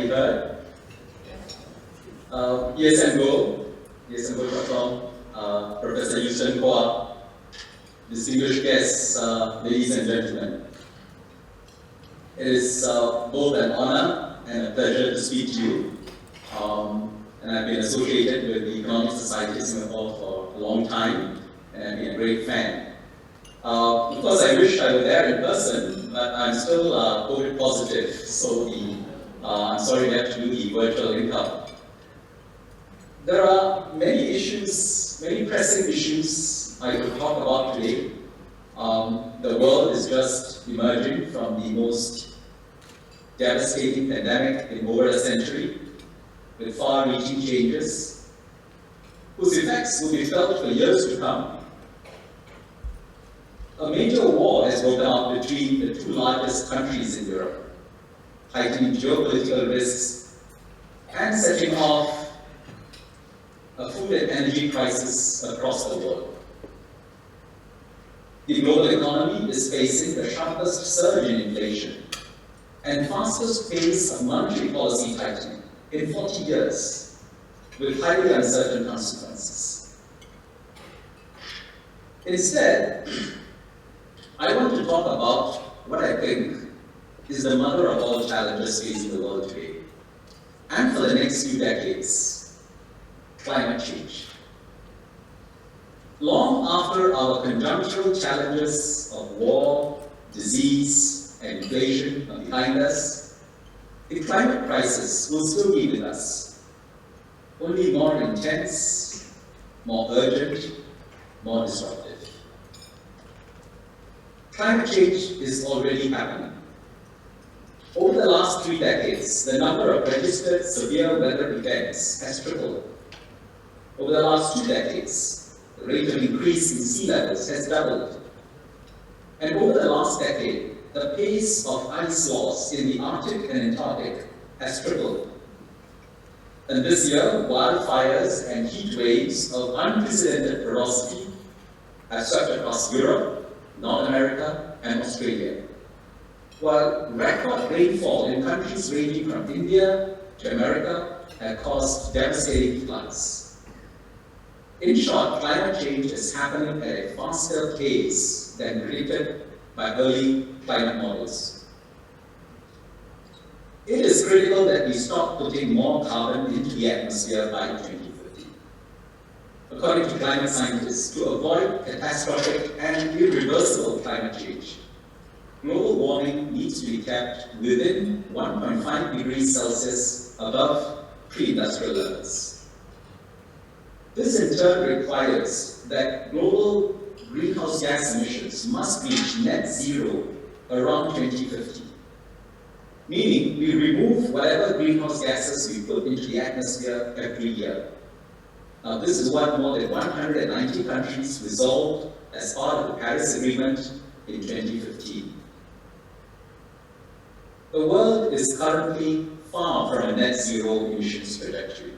already heard. ESMGO.com, Professor Houston Kwa, distinguished guests, ladies and gentlemen. It is both an honor and a pleasure to speak to you. And I've been associated with the Economic Society of Singapore for a long time, and I've been a great fan. Of course, I wish I were there in person, but I'm still COVID positive, so I'm sorry we have to do the virtual link-up. There are many issues, many pressing issues I could talk about today. The world is just emerging from the most devastating pandemic in over a century, with far-reaching changes, whose effects will be felt for years to come. A major war has broken out between the two largest countries in Europe, heightening geopolitical risks and setting off a food and energy crisis across the world. The global economy is facing the sharpest surge in inflation and fastest pace of monetary policy tightening in 40 years, with highly uncertain consequences. Instead, I want to talk about what I think is the mother of all challenges facing the world today, and for the next few decades: climate change. Long after our conjunctural challenges of war, disease, and inflation are behind us, the climate crisis will still be with us, only more intense, more urgent, more disruptive. Climate change is already happening. Over the last 3 decades, the number of registered severe weather events has tripled. Over the last 2 decades, the rate of increase in sea levels has doubled. And over the last decade, the pace of ice loss in the Arctic and Antarctic has tripled. And this year, wildfires and heat waves of unprecedented ferocity have swept across Europe, North America, and Australia, while record rainfall in countries ranging from India to America have caused devastating floods. In short, climate change is happening at a faster pace than predicted by early climate models. It is critical that we stop putting more carbon into the atmosphere by 2050. According to climate scientists, to avoid catastrophic and irreversible climate change, global warming needs to be kept within 1.5 degrees Celsius above pre-industrial levels. This in turn requires that global greenhouse gas emissions must reach net zero around 2050, meaning we remove whatever greenhouse gases we put into the atmosphere every year. Now, this is what more than 190 countries resolved as part of the Paris Agreement in 2015. The world is currently far from a net zero emissions trajectory.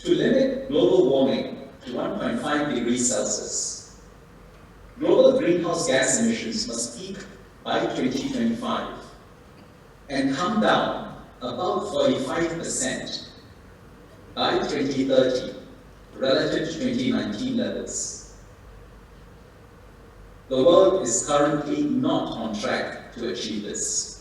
To limit global warming to 1.5 degrees Celsius, global greenhouse gas emissions must peak by 2025 and come down about 45% by 2030 relative to 2019 levels. The world is currently not on track to achieve this.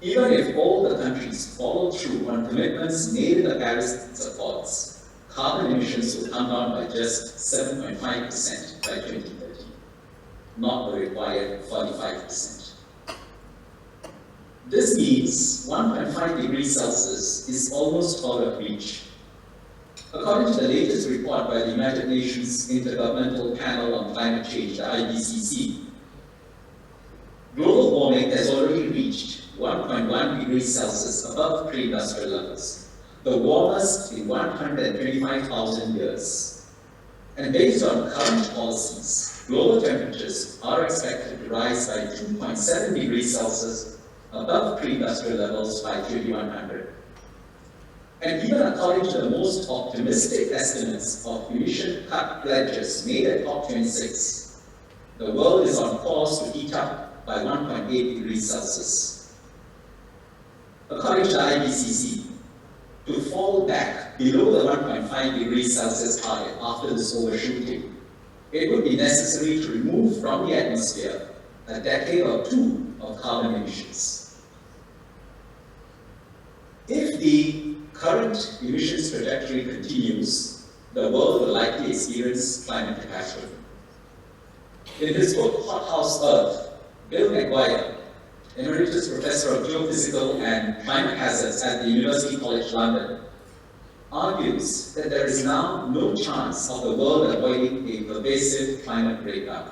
Even if all the countries follow through on commitments made in the Paris Accords, carbon emissions will come down by just 7.5% by 2030, not the required 45%. This means 1.5 degrees Celsius is almost out of reach. According to the latest report by the United Nations Intergovernmental Panel on Climate Change, the IPCC, global warming has already reached 1.1 degrees Celsius above pre-industrial levels, the warmest in 125,000 years. And based on current policies, global temperatures are expected to rise by 2.7 degrees Celsius above pre-industrial levels by 2100. And even according to the most optimistic estimates of emission cut pledges made at COP26, the world is on course to heat up by 1.8 degrees Celsius. According to the IPCC, to fall back below the 1.5 degrees Celsius target after this overshooting, it would be necessary to remove from the atmosphere a decade or two of carbon emissions. If the current emissions trajectory continues, the world will likely experience climate catastrophe. In his book, Hothouse Earth, Bill McGuire, Emeritus Professor of Geophysical and Climate Hazards at the University College London, argues that there is now no chance of the world avoiding a pervasive climate breakdown.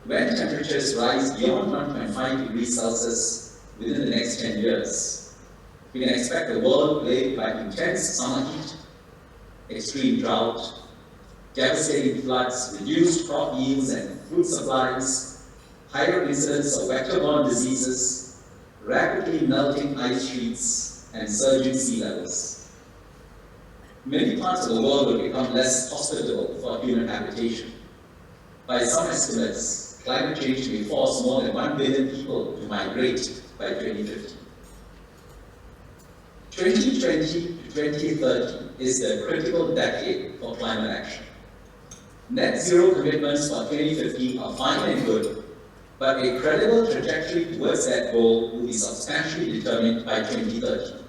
When temperatures rise beyond 1.5 degrees Celsius within the next 10 years, we can expect a world plagued by intense summer heat, extreme drought, devastating floods, reduced crop yields and food supplies, higher incidence of vector-borne diseases, rapidly melting ice sheets, and surging sea levels. Many parts of the world will become less hospitable for human habitation. By some estimates, climate change may force more than 1 billion people to migrate by 2050. 2020 to 2030 is the critical decade for climate action. Net zero commitments for 2050 are fine and good, but a credible trajectory towards that goal will be substantially determined by 2030.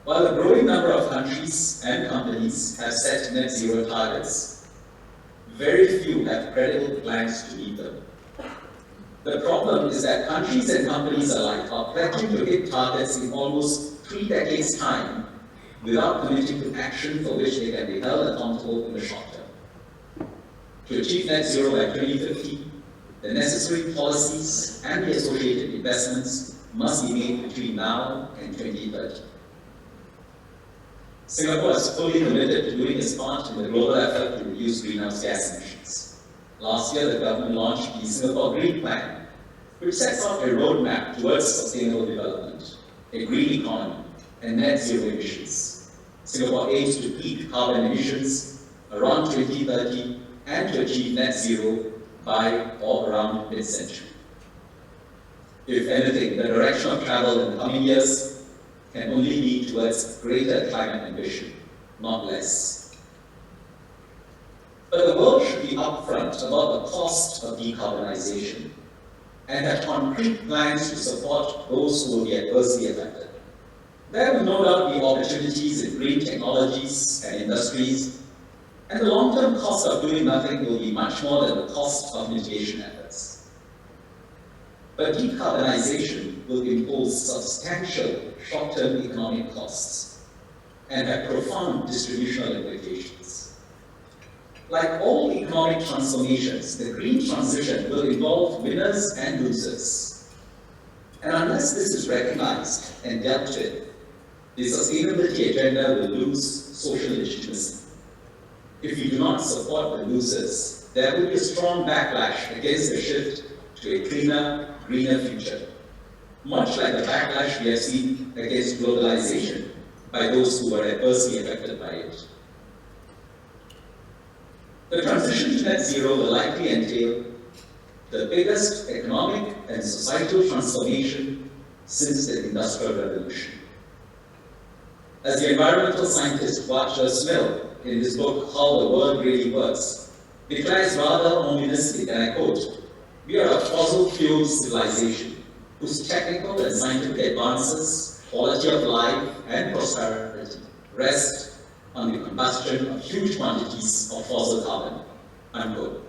While a growing number of countries and companies have set net zero targets, very few have credible plans to meet them. The problem is that countries and companies alike are pledging to hit targets in almost 3 decades' time without committing to action for which they can be held accountable in the short term. To achieve net zero by 2050, the necessary policies and the associated investments must be made between now and 2030. Singapore is fully committed to doing its part in the global effort to reduce greenhouse gas emissions. Last year, the government launched the Singapore Green Plan, which sets out a roadmap towards sustainable development, a green economy, and net zero emissions. Singapore aims to peak carbon emissions around 2030 and to achieve net zero by or around mid-century. If anything, the direction of travel in the coming years can only lead towards greater climate ambition, not less. But the world should be upfront about the cost of decarbonization and have concrete plans to support those who will be adversely affected. There will no doubt be opportunities in green technologies and industries, and the long-term cost of doing nothing will be much more than the cost of mitigation efforts. But decarbonization will impose substantial short-term economic costs and have profound distributional implications. Like all economic transformations, the green transition will involve winners and losers. And unless this is recognized and dealt with, the sustainability agenda will lose social legitimacy. If you do not support the losers, there will be a strong backlash against the shift to a cleaner, greener future, much like the backlash we have seen against globalization by those who were adversely affected by it. The transition to net zero will likely entail the biggest economic and societal transformation since the Industrial Revolution. As the environmental scientist Roger Smil, in his book How the World Really Works, declares rather ominously, and I quote, "We are a fossil fuel civilization whose technical and scientific advances, quality of life, and prosperity rest on the combustion of huge quantities of fossil carbon," unquote.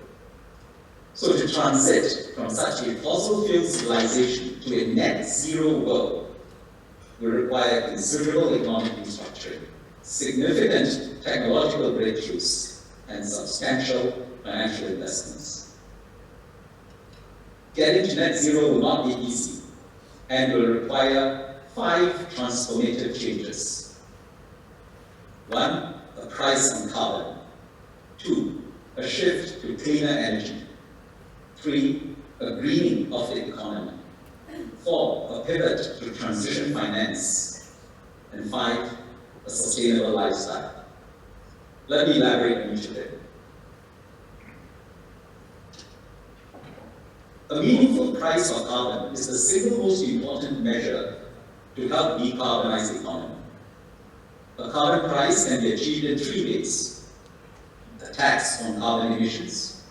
So to transit from such a fossil fuel civilization to a net zero world will require considerable economic restructuring, significant technological breakthroughs, and substantial financial investments. Getting to net zero will not be easy and will require 5 transformative changes. 1, a price on carbon. 2, a shift to cleaner energy. 3, a greening of the economy. 4, a pivot to transition finance. And 5, a sustainable lifestyle. Let me elaborate on each of them. A meaningful price for carbon is the single most important measure to help decarbonize the economy. A carbon price can be achieved in three ways: a tax on carbon emissions,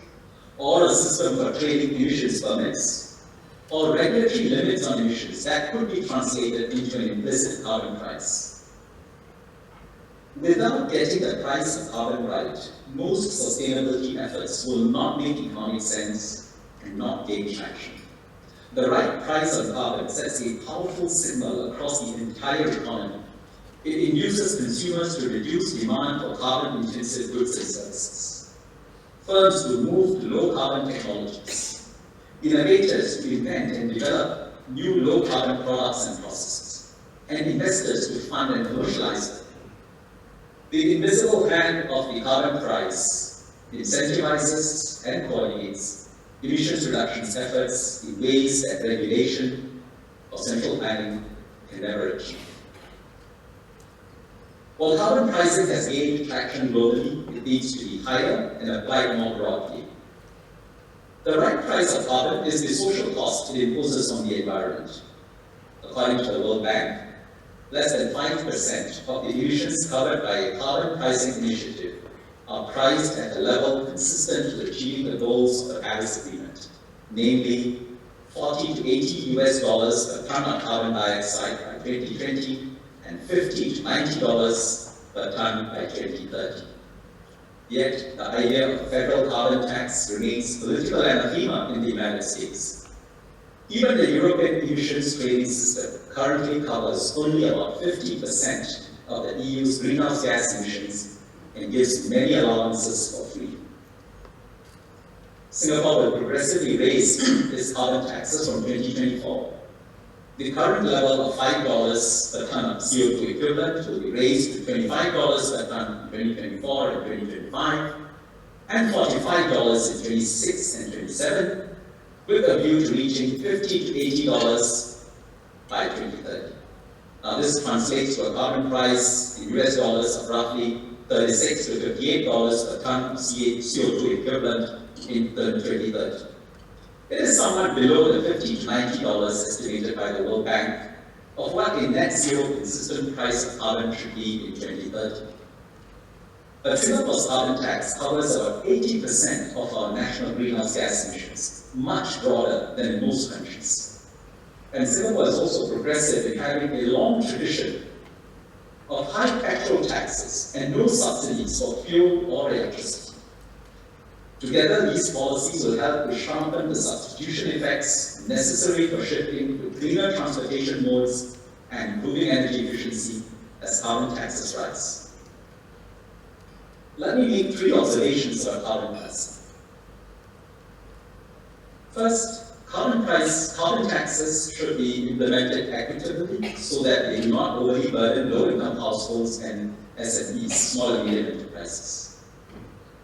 or a system for trading emissions permits, or regulatory limits on emissions that could be translated into an implicit carbon price. Without getting the price of carbon right, most sustainability efforts will not make economic sense and not gain traction. The right price of carbon sets a powerful signal across the entire economy. It induces consumers to reduce demand for carbon-intensive goods and services, firms to move to low-carbon technologies, innovators to invent and develop new low-carbon products and processes, and investors to fund and commercialize them. The invisible hand of the carbon price incentivizes and coordinates emissions reductions efforts in ways that regulation or central planning can never achieve. While carbon pricing has gained traction globally, it needs to be higher and applied more broadly. The right price of carbon is the social cost it imposes on the environment. According to the World Bank, less than 5% of the emissions covered by a carbon pricing initiative are priced at a level consistent with achieving the goals of the Paris Agreement, namely $40 to $80 per ton of carbon dioxide by 2020 and $50 to $90 per ton by 2030. Yet, the idea of a federal carbon tax remains political anathema in the United States. Even the European emissions trading system currently covers only about 50% of the EU's greenhouse gas emissions and gives many allowances for free. Singapore will progressively raise its carbon taxes from 2024. The current level of $5 per ton of CO2 equivalent will be raised to $25 per ton in 2024 and 2025, and $45 in 26 and 27, with a view to reaching $50 to $80 by 2030. Now, this translates to a carbon price in US dollars of roughly $36 to $58 per ton of CO2 equivalent in 2030. It is somewhat below the $50 to $90 estimated by the World Bank of what a net zero consistent price of carbon should be in 2030. But Singapore's carbon tax covers about 80% of our national greenhouse gas emissions, much broader than in most countries. And Singapore is also progressive in having a long tradition of high petrol taxes and no subsidies for fuel or electricity. Together, these policies will help to sharpen the substitution effects necessary for shifting to cleaner transportation modes and improving energy efficiency as carbon taxes rise. Let me make three observations about carbon pricing. First, carbon taxes should be implemented equitably so that they do not overly burden low-income households and SMEs, small and medium enterprises.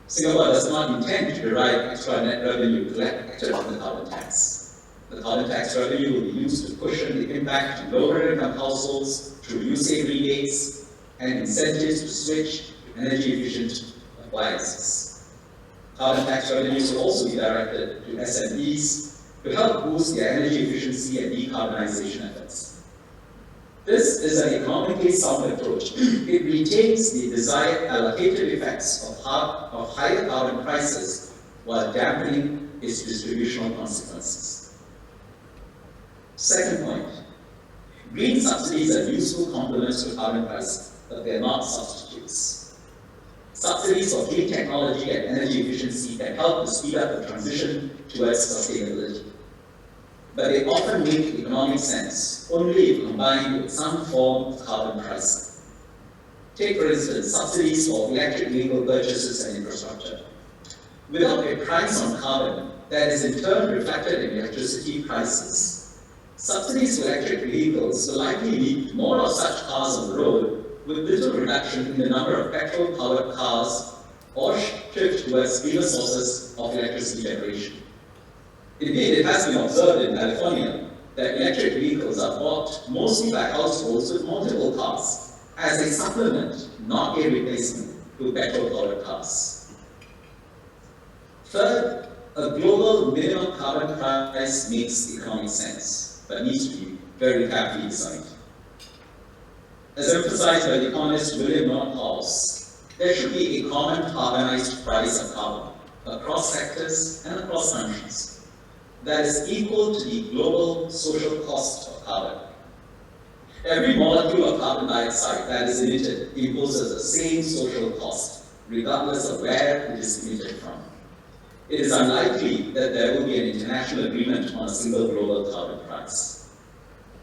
Singapore does not intend to derive extra net revenue collected from the carbon tax. The carbon tax revenue will be used to cushion the impact on lower-income households through usage rebates and incentives to switch to energy-efficient appliances. Carbon tax revenues will also be directed to SMEs to help boost their energy efficiency and decarbonization efforts. This is an economically sound approach. It retains the desired allocative effects of higher carbon prices while dampening its distributional consequences. Second point, green subsidies are useful complements to carbon pricing, but they are not substitutes. Subsidies for clean technology and energy efficiency can help to speed up the transition towards sustainability. But they often make economic sense only if combined with some form of carbon pricing. Take, for instance, subsidies for electric vehicle purchases and infrastructure. Without a price on carbon that is in turn reflected in electricity prices, subsidies for electric vehicles will likely leave more of such cars on the road with little reduction in the number of petrol-powered cars or shift towards greener sources of electricity generation. Indeed, it has been observed in California that electric vehicles are bought mostly by households with multiple cars as a supplement, not a replacement, to petrol-powered cars. Third, a global minimum carbon price makes economic sense, but needs to be very carefully designed. As emphasized by the economist William Menon, there should be a common harmonized price of carbon across sectors and across countries that is equal to the global social cost of carbon. Every molecule of carbon dioxide that is emitted imposes the same social cost, regardless of where it is emitted from. It is unlikely that there will be an international agreement on a single global carbon price.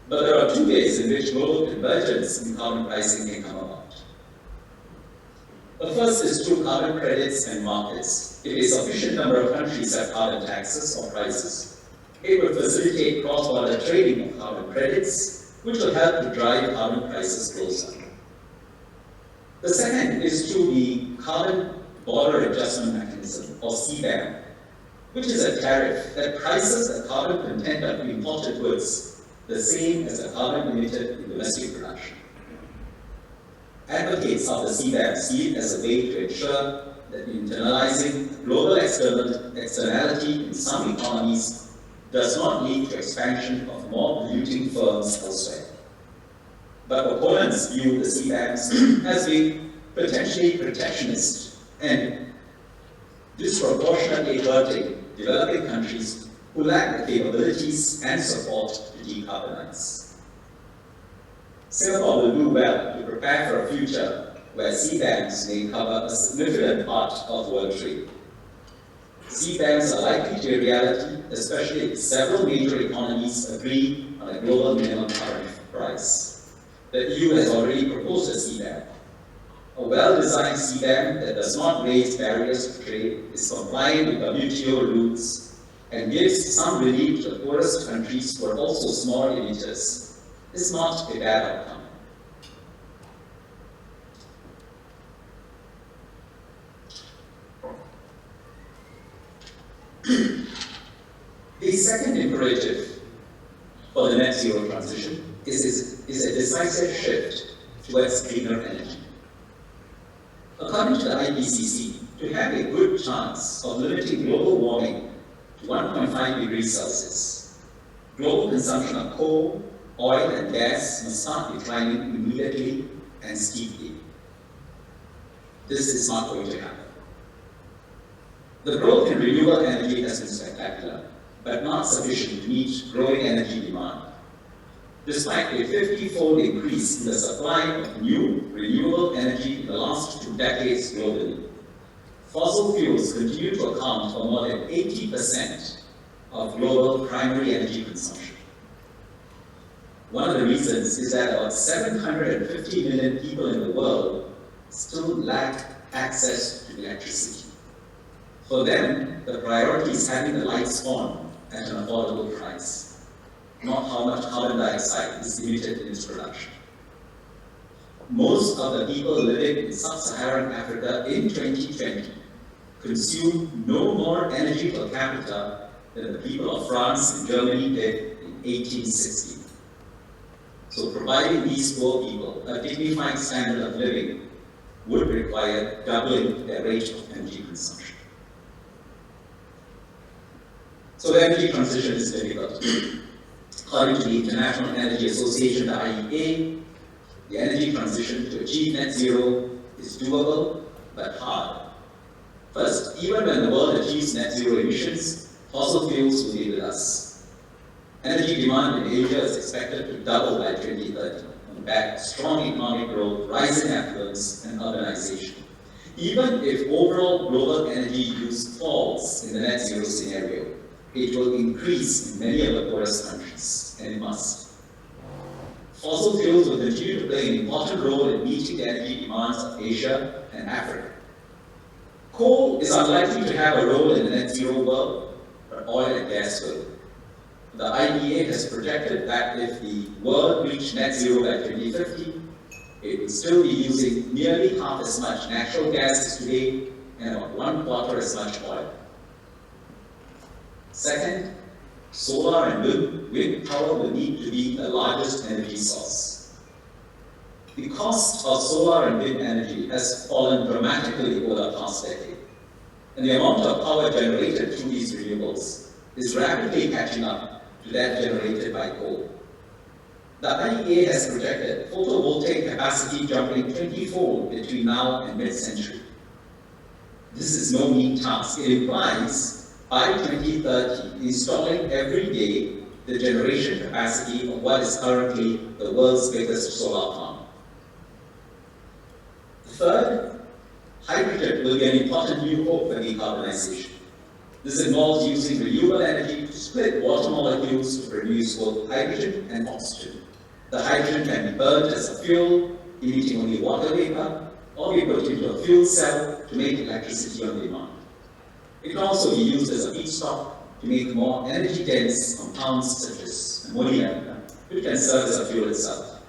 But there are two ways in which global convergence in carbon pricing can come about. The first is through carbon credits and markets. If a sufficient number of countries have carbon taxes or prices, it will facilitate cross-border trading of carbon credits, which will help to drive carbon prices closer. The second is through the Carbon Border Adjustment Mechanism, or CBAM, which is a tariff that prices the carbon content of imported goods the same as the carbon emitted in domestic production. Advocates of the CBAM see it as a way to ensure that internalizing global externality in some economies does not lead to expansion of more polluting firms elsewhere. But opponents view the CBAMs as being potentially protectionist and disproportionately hurting developing countries who lack the capabilities and support to decarbonize. Singapore will do well to prepare for a future where CBAMs may cover a significant part of world trade. CBAMs are likely to be a reality, especially if several major economies agree on a global minimum carbon price. The EU has already proposed a CBAM. A well-designed CBAM that does not raise barriers to trade, is compliant with WTO rules, and gives some relief to the poorest countries who are also small emitters, is not a bad outcome. The second imperative for the net zero transition is a decisive shift towards cleaner energy. According to the IPCC, to have a good chance of limiting global warming to 1.5 degrees Celsius, global consumption of coal, oil, and gas must start declining immediately and steeply. This is not going to happen. The growth in renewable energy has been spectacular, but not sufficient to meet growing energy demand. Despite a 50-fold increase in the supply of new renewable energy in the last 2 decades globally, fossil fuels continue to account for more than 80% of global primary energy consumption. One of the reasons is that about 750 million people in the world still lack access to electricity. For them, the priority is having the lights on at an affordable price, not how much carbon dioxide is emitted in its production. Most of the people living in sub-Saharan Africa in 2020 consume no more energy per capita than the people of France and Germany did in 1860. So providing these poor people a dignified standard of living would require doubling their rate of energy consumption. So the energy transition is difficult. According to the International Energy Association, the IEA, the energy transition to achieve net zero is doable, but hard. First, even when the world achieves net zero emissions, fossil fuels will be with us. Energy demand in Asia is expected to double by 2030, on the back of strong economic growth, rising affluence, and urbanization. Even if overall global energy use falls in the net zero scenario, it will increase in many of the poorest countries, and it must. Fossil fuels will continue to play an important role in meeting the energy demands of Asia and Africa. Coal is unlikely to have a role in the net zero world, but oil and gas will. The IEA has projected that if the world reached net zero by 2050, it would still be using nearly half as much natural gas as today and about 1/4 as much oil. Second, solar and wind power will need to be the largest energy source. The cost of solar and wind energy has fallen dramatically over the past decade, and the amount of power generated through these renewables is rapidly catching up to that generated by coal. The IEA has projected photovoltaic capacity capacity jumping 20-fold between now and mid-century. This is no mean task. It implies, by 2030, installing every day the generation capacity of what is currently the world's biggest solar farm. Third, hydrogen will be an important new hope for decarbonization. This involves using renewable energy to split water molecules to produce both hydrogen and oxygen. The hydrogen can be burned as a fuel, emitting only water vapor, or be put into a fuel cell to make electricity on demand. It can also be used as a feedstock to make more energy-dense compounds such as ammonia, which can serve as a fuel itself.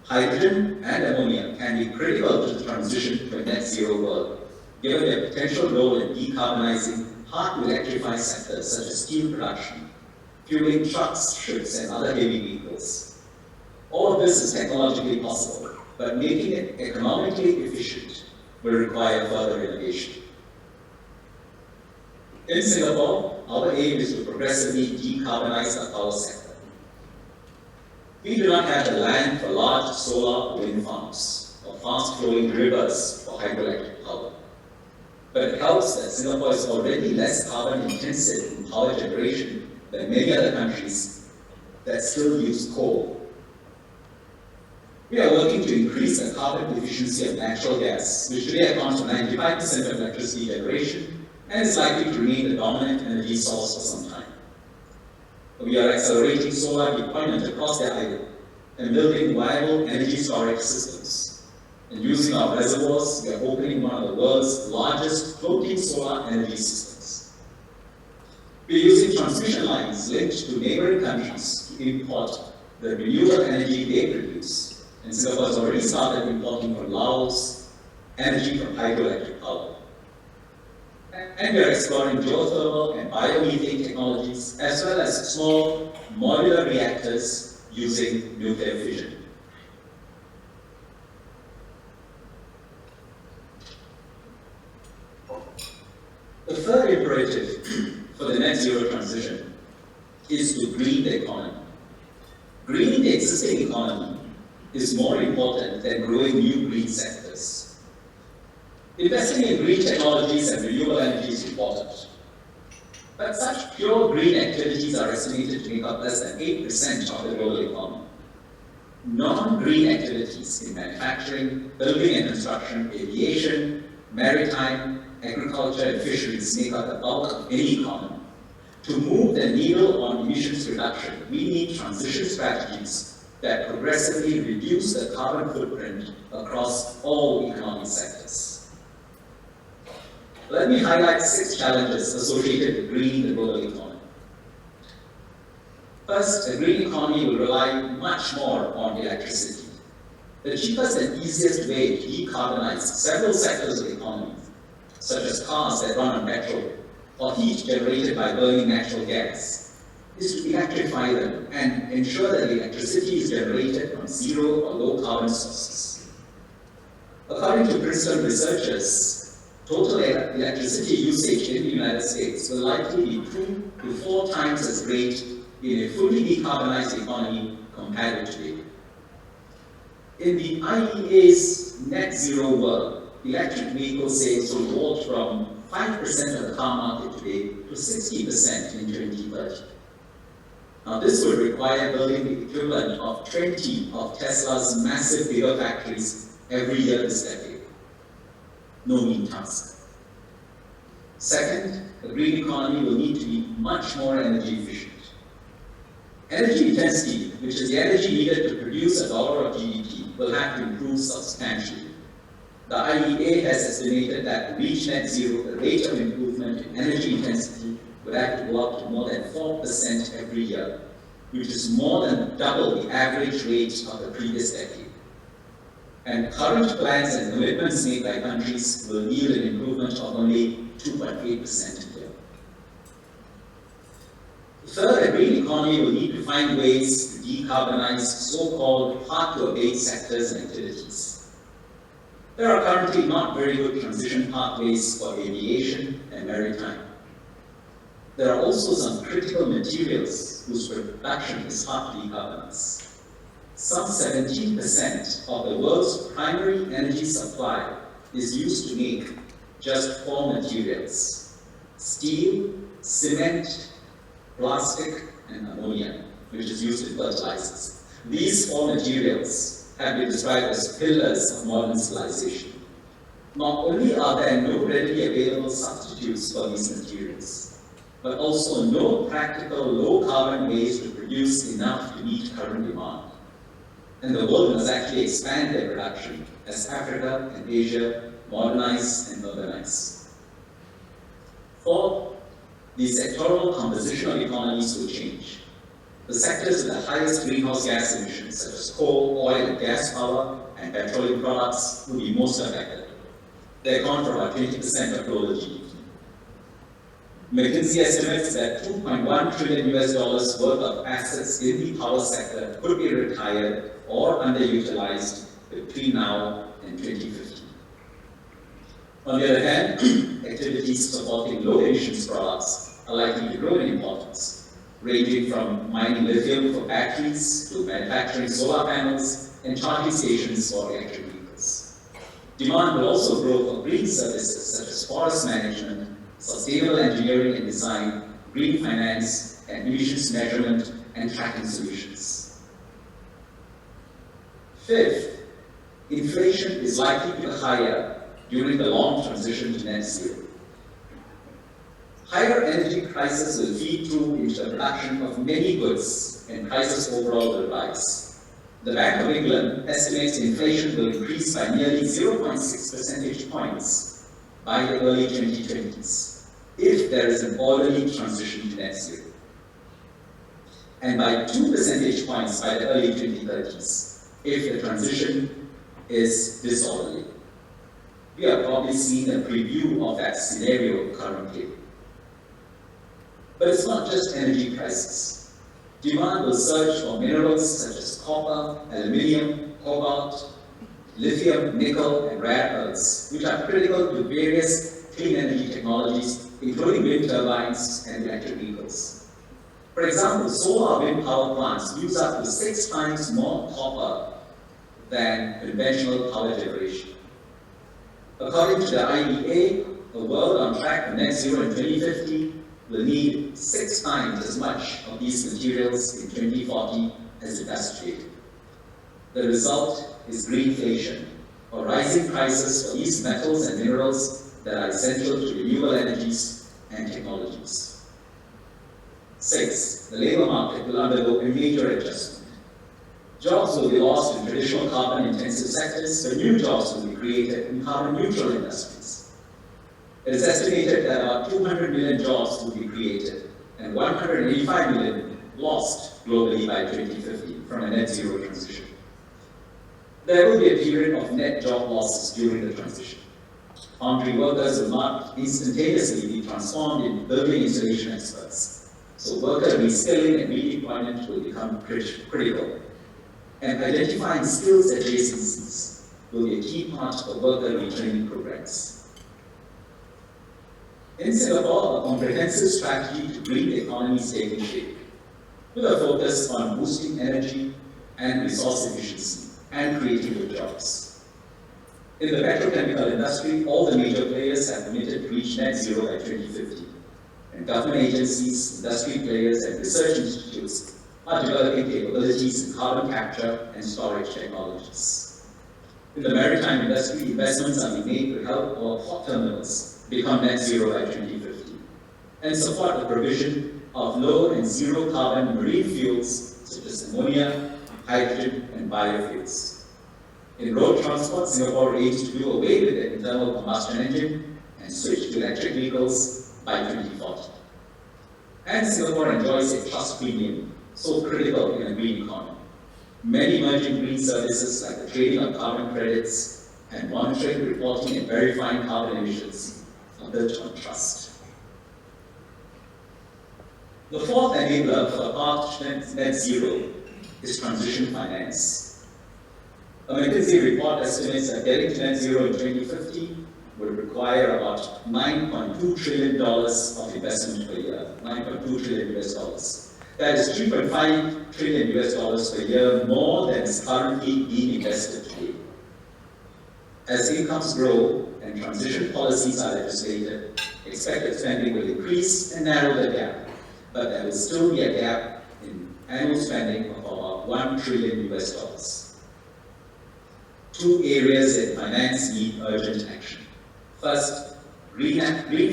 Hydrogen and ammonia can be critical to the transition to a net zero world, given their potential role in decarbonizing hard-to-electrify sectors such as steel production, fueling trucks, ships, and other heavy vehicles. All of this is technologically possible, but making it economically efficient will require further innovation. In Singapore, our aim is to progressively decarbonize the power sector. We do not have the land for large solar or wind farms or fast-flowing rivers for hydroelectric power. But it helps that Singapore is already less carbon-intensive in power generation than many other countries that still use coal. We are working to increase the carbon efficiency of natural gas, which today accounts for 95% of electricity generation and is likely to remain the dominant energy source for some time. We are accelerating solar deployment across the island and building viable energy storage systems. And using our reservoirs, we are opening one of the world's largest floating solar energy systems. We are using transmission lines linked to neighboring countries to import the renewable energy they produce. And Singapore has already started importing from Laos energy from hydroelectric power. And we are exploring geothermal and biomethane technologies, as well as small modular reactors using nuclear fission. The third imperative for the net zero transition is to green the economy. Greening the existing economy is more important than growing new green sectors. Investing in green technologies and renewable energy is important. But such pure green activities are estimated to make up less than 8% of the global economy. Non-green activities in manufacturing, building and construction, aviation, maritime, agriculture, and fisheries make up the bulk of any economy. To move the needle on emissions reduction, we need transition strategies that progressively reduce the carbon footprint across all economic sectors. Let me highlight 6 challenges associated with greening the global economy. First, a green economy will rely much more on electricity. The cheapest and easiest way to decarbonize several sectors of the economy, such as cars that run on petrol or heat generated by burning natural gas, is to electrify them and ensure that the electricity is generated from zero or low carbon sources. According to Princeton researchers, total electricity usage in the United States will likely be 2 to 4 times as great in a fully decarbonized economy compared to today. In the IEA's net zero world, electric vehicle sales will go from 5% of the car market today to 60% in 2030. Now, this would require building the equivalent of 20 of Tesla's massive gigafactories every year this decade. No mean task. Second, the green economy will need to be much more energy efficient. Energy intensity, which is the energy needed to produce $1 of GDP, will have to improve substantially. The IEA has estimated that to reach net zero, the rate of improvement in energy intensity would have to go up to more than 4% every year, which is more than double the average rate of the previous decade. And current plans and commitments made by countries will yield an improvement of only 2.8% a year. Third, a green economy will need to find ways to decarbonize so-called hard-to-abate sectors and activities. There are currently not very good transition pathways for aviation and maritime. There are also some critical materials whose production is hard to decarbonize. some 17% of the world's primary energy supply is used to make just four materials: steel, cement, plastic, and ammonia, which is used in fertilizers. These four materials have been described as pillars of modern civilization. Not only are there no readily available substitutes for these materials, but also no practical low-carbon ways to produce enough to meet current demand. And the world must actually expand their production as Africa and Asia modernize and urbanize. Fourth, the sectoral composition of economies will change. The sectors with the highest greenhouse gas emissions, such as coal, oil, and gas power, and petroleum products, will be most affected. They account for about 20% of global GDP. McKinsey estimates that $2.1 trillion worth of assets in the power sector could be retired or underutilized between now and 2050. On the other hand, activities supporting low emissions products are likely to grow in importance, ranging from mining lithium for batteries to manufacturing solar panels and charging stations for electric vehicles. Demand will also grow for green services such as forest management, sustainable engineering and design, green finance, and emissions measurement and tracking solutions. Fifth, inflation is likely to be higher during the long transition to net zero. Higher energy prices will feed through into the production of many goods, and prices overall will rise. The Bank of England estimates inflation will increase by nearly 0.6 percentage points by the early 2020s, if there is an orderly transition to net zero, and by 2 percentage points by the early 2030s, if the transition is disorderly. We are probably seeing a preview of that scenario currently. But it's not just energy prices. Demand will surge for minerals such as copper, aluminium, cobalt, lithium, nickel, and rare earths, which are critical to various clean energy technologies, including wind turbines and electric vehicles. For example, solar wind power plants use up to 6 times more copper than conventional power generation. According to the IEA, a world on track for net zero in 2050 will need 6 times as much of these materials in 2040 as it does today. The result is greenflation, or rising prices for these metals and minerals that are essential to renewable energies and technologies. 6, the labor market will undergo a major adjustment. Jobs will be lost in traditional carbon-intensive sectors, so new jobs will be created in carbon-neutral industries. It is estimated that about 200 million jobs will be created and 185 million lost globally by 2050 from a net zero transition. There will be a period of net job losses during the transition. Foundry workers will not instantaneously be transformed into building installation experts, so worker reskilling and redeployment will become critical. And identifying skills adjacencies will be a key part of worker retraining programs. In Singapore, a comprehensive strategy to green the economy is taking shape, with a focus on boosting energy and resource efficiency and creating good jobs. In the petrochemical industry, all the major players have committed to reach net zero by 2050, and government agencies, industry players, and research institutes are developing capabilities in carbon capture and storage technologies. In the maritime industry, investments are being made to help our port terminals become net zero by 2050 and support the provision of low and zero carbon marine fuels such as ammonia, hydrogen, and biofuels. In road transport, Singapore aims to do away with the internal combustion engine and switch to electric vehicles by 2040. And Singapore enjoys a trust premium, so critical in a green economy. Many emerging green services like the trading of carbon credits and monitoring, reporting, and verifying carbon emissions are built on trust. The fourth enabler for the path to net zero is transition finance. A McKinsey report estimates that getting to net zero in 2050 would require about $9.2 trillion of investment per year, $9.2 trillion US dollars. That is 3.5 trillion US dollars per year, more than is currently being invested today. As incomes grow and transition policies are legislated, expected spending will increase and narrow the gap, but there will still be a gap in annual spending of about 1 trillion US dollars. Two areas in finance need urgent action. First, green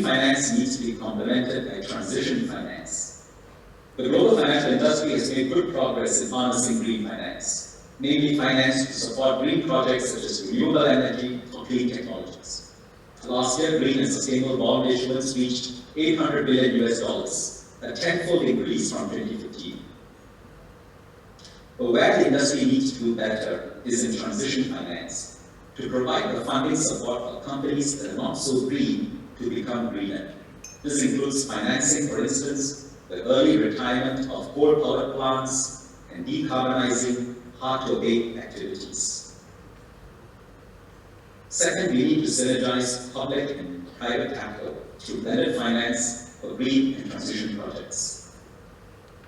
finance needs to be complemented by transition finance. The global financial industry has made good progress in harnessing green finance, namely finance to support green projects such as renewable energy or clean technologies. Last year, green and sustainable bond issuance reached 800 billion US dollars, a tenfold increase from 2015. But where the industry needs to do better is in transition finance, to provide the funding support for companies that are not so green to become greener. This includes financing, for instance, the early retirement of coal power plants and decarbonizing hard-to-abate activities. Second, we need to synergize public and private capital through blended finance for green and transition projects.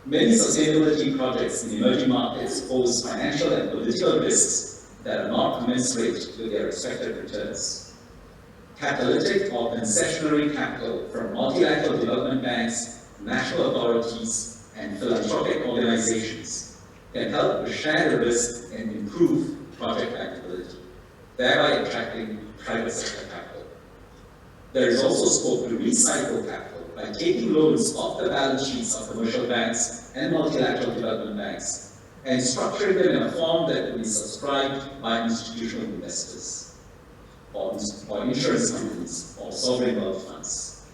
Many sustainability projects in emerging markets pose financial and political risks that are not commensurate with their respective returns. Catalytic or concessionary capital from multilateral development banks, national authorities, and philanthropic organizations can help to share the risk and improve project bankability, thereby attracting private sector capital. There is also scope to recycle capital by taking loans off the balance sheets of commercial banks and multilateral development banks and structuring them in a form that will be subscribed by institutional investors or insurance companies or sovereign wealth funds.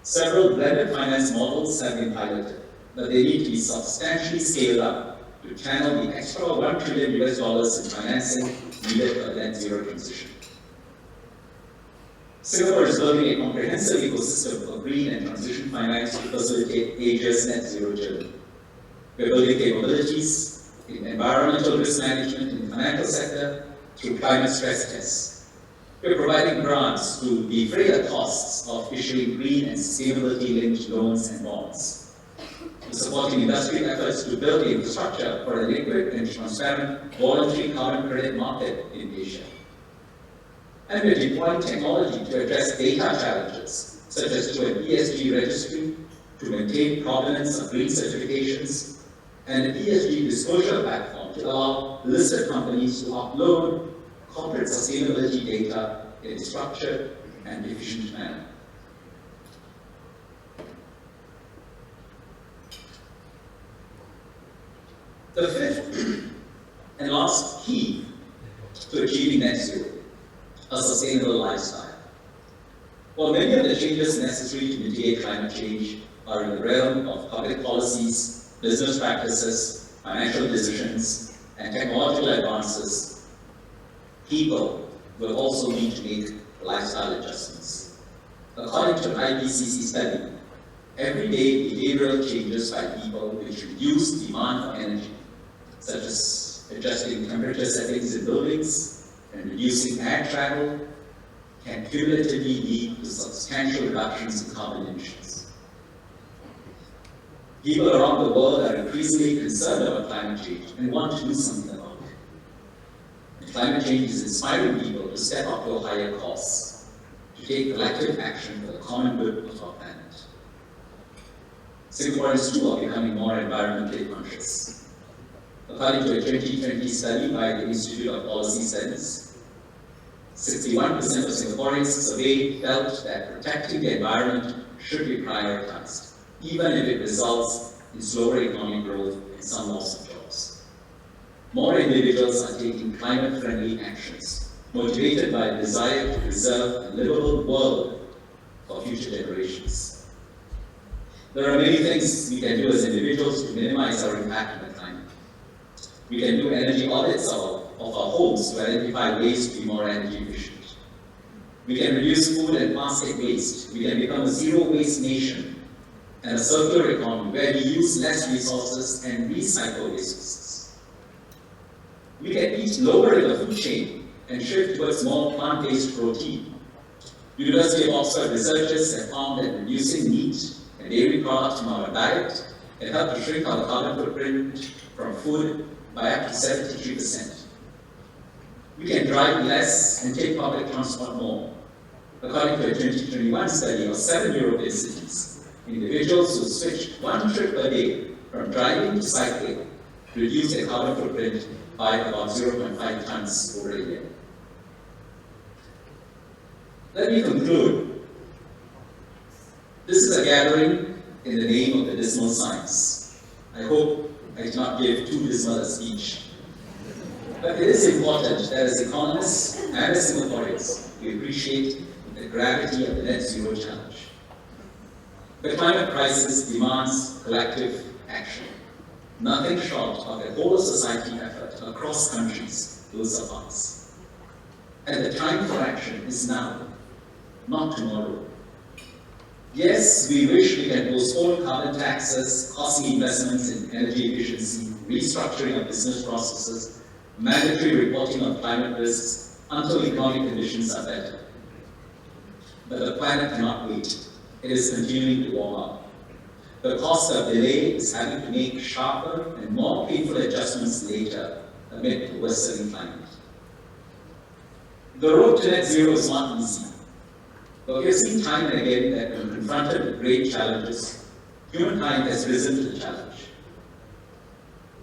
Several blended finance models have been piloted, but they need to be substantially scaled up to channel the extra 1 trillion US dollars in financing needed for net zero transition. Singapore is building a comprehensive ecosystem for green and transition finance to facilitate Asia's net zero journey. We're building capabilities in environmental risk management in the financial sector through climate stress tests. We're providing grants to defray the costs of issuing green and sustainability-linked loans and bonds. We're supporting industry efforts to build the infrastructure for a liquid and transparent voluntary carbon credit market in Asia. And we're deploying technology to address data challenges, such as to an ESG registry, to maintain provenance of green certifications, and an ESG disclosure platform to allow listed companies to upload corporate sustainability data in a structured and efficient manner. The fifth and last key to achieving net zero: a sustainable lifestyle. While many of the changes necessary to mitigate climate change are in the realm of public policies, business practices, financial decisions, and technological advances, people will also need to make lifestyle adjustments. According to an IPCC study, everyday behavioral changes by people which reduce demand for energy, such as adjusting temperature settings in buildings, and reducing air travel, can cumulatively lead to substantial reductions in carbon emissions. People around the world are increasingly concerned about climate change and want to do something about it. And climate change is inspiring people to step up to a higher cause, to take collective action for the common good of our planet. Singaporeans too are becoming more environmentally conscious. According to a 2020 study by the Institute of Policy Studies, 61% of Singaporeans surveyed felt that protecting the environment should be prioritized, even if it results in slower economic growth and some loss of jobs. More individuals are taking climate-friendly actions, motivated by a desire to preserve a livable world for future generations. There are many things we can do as individuals to minimize our impact on the climate. We can do energy audits of our homes to identify ways to be more energy efficient. We can reduce food and plastic waste. We can become a zero-waste nation and a circular economy where we use less resources and recycle resources. We can eat lower in the food chain and shift towards more plant-based protein. University of Oxford researchers have found that reducing meat and dairy products from our diet can help to shrink our carbon footprint from food by up to 73%. We can drive less and take public transport more. According to a 2021 study of 7 European cities, individuals who switched one trip per day from driving to cycling reduced their carbon footprint by about 0.5 tons over a year. Let me conclude. This is a gathering in the name of the dismal science. I hope I did not give too dismal a speech. But it is important that as economists and as Singaporeans, we appreciate the gravity of the net zero challenge. The climate crisis demands collective action. Nothing short of a whole society effort across countries will suffice. And the time for action is now, not tomorrow. Yes, we wish we can postpone carbon taxes, costly investments in energy efficiency, restructuring of business processes, mandatory reporting of climate risks until economic conditions are better. But the planet cannot wait. It is continuing to warm up. The cost of delay is having to make sharper and more painful adjustments later amid the worsening climate. The road to net zero is not easy. But we have seen time and again that when confronted with great challenges, humankind has risen to the challenge.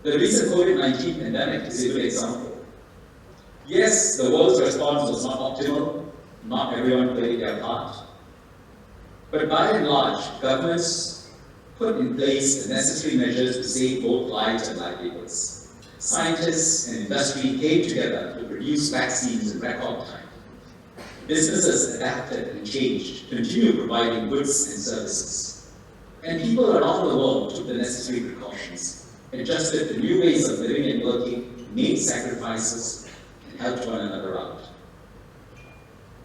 The recent COVID-19 pandemic is a good example. Yes, the world's response was not optimal, not everyone played their part. But by and large, governments put in place the necessary measures to save both lives and livelihoods. Scientists and industry came together to produce vaccines in record time. Businesses adapted and changed, continue providing goods and services. And people around the world took the necessary precautions, adjusted to new ways of living and working, made sacrifices, and helped one another out.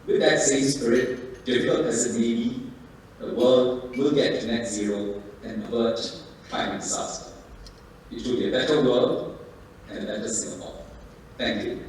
With that same spirit, difficult as it may be, the world will get to net zero and avert climate disaster. It will be a better world and a better Singapore. Thank you.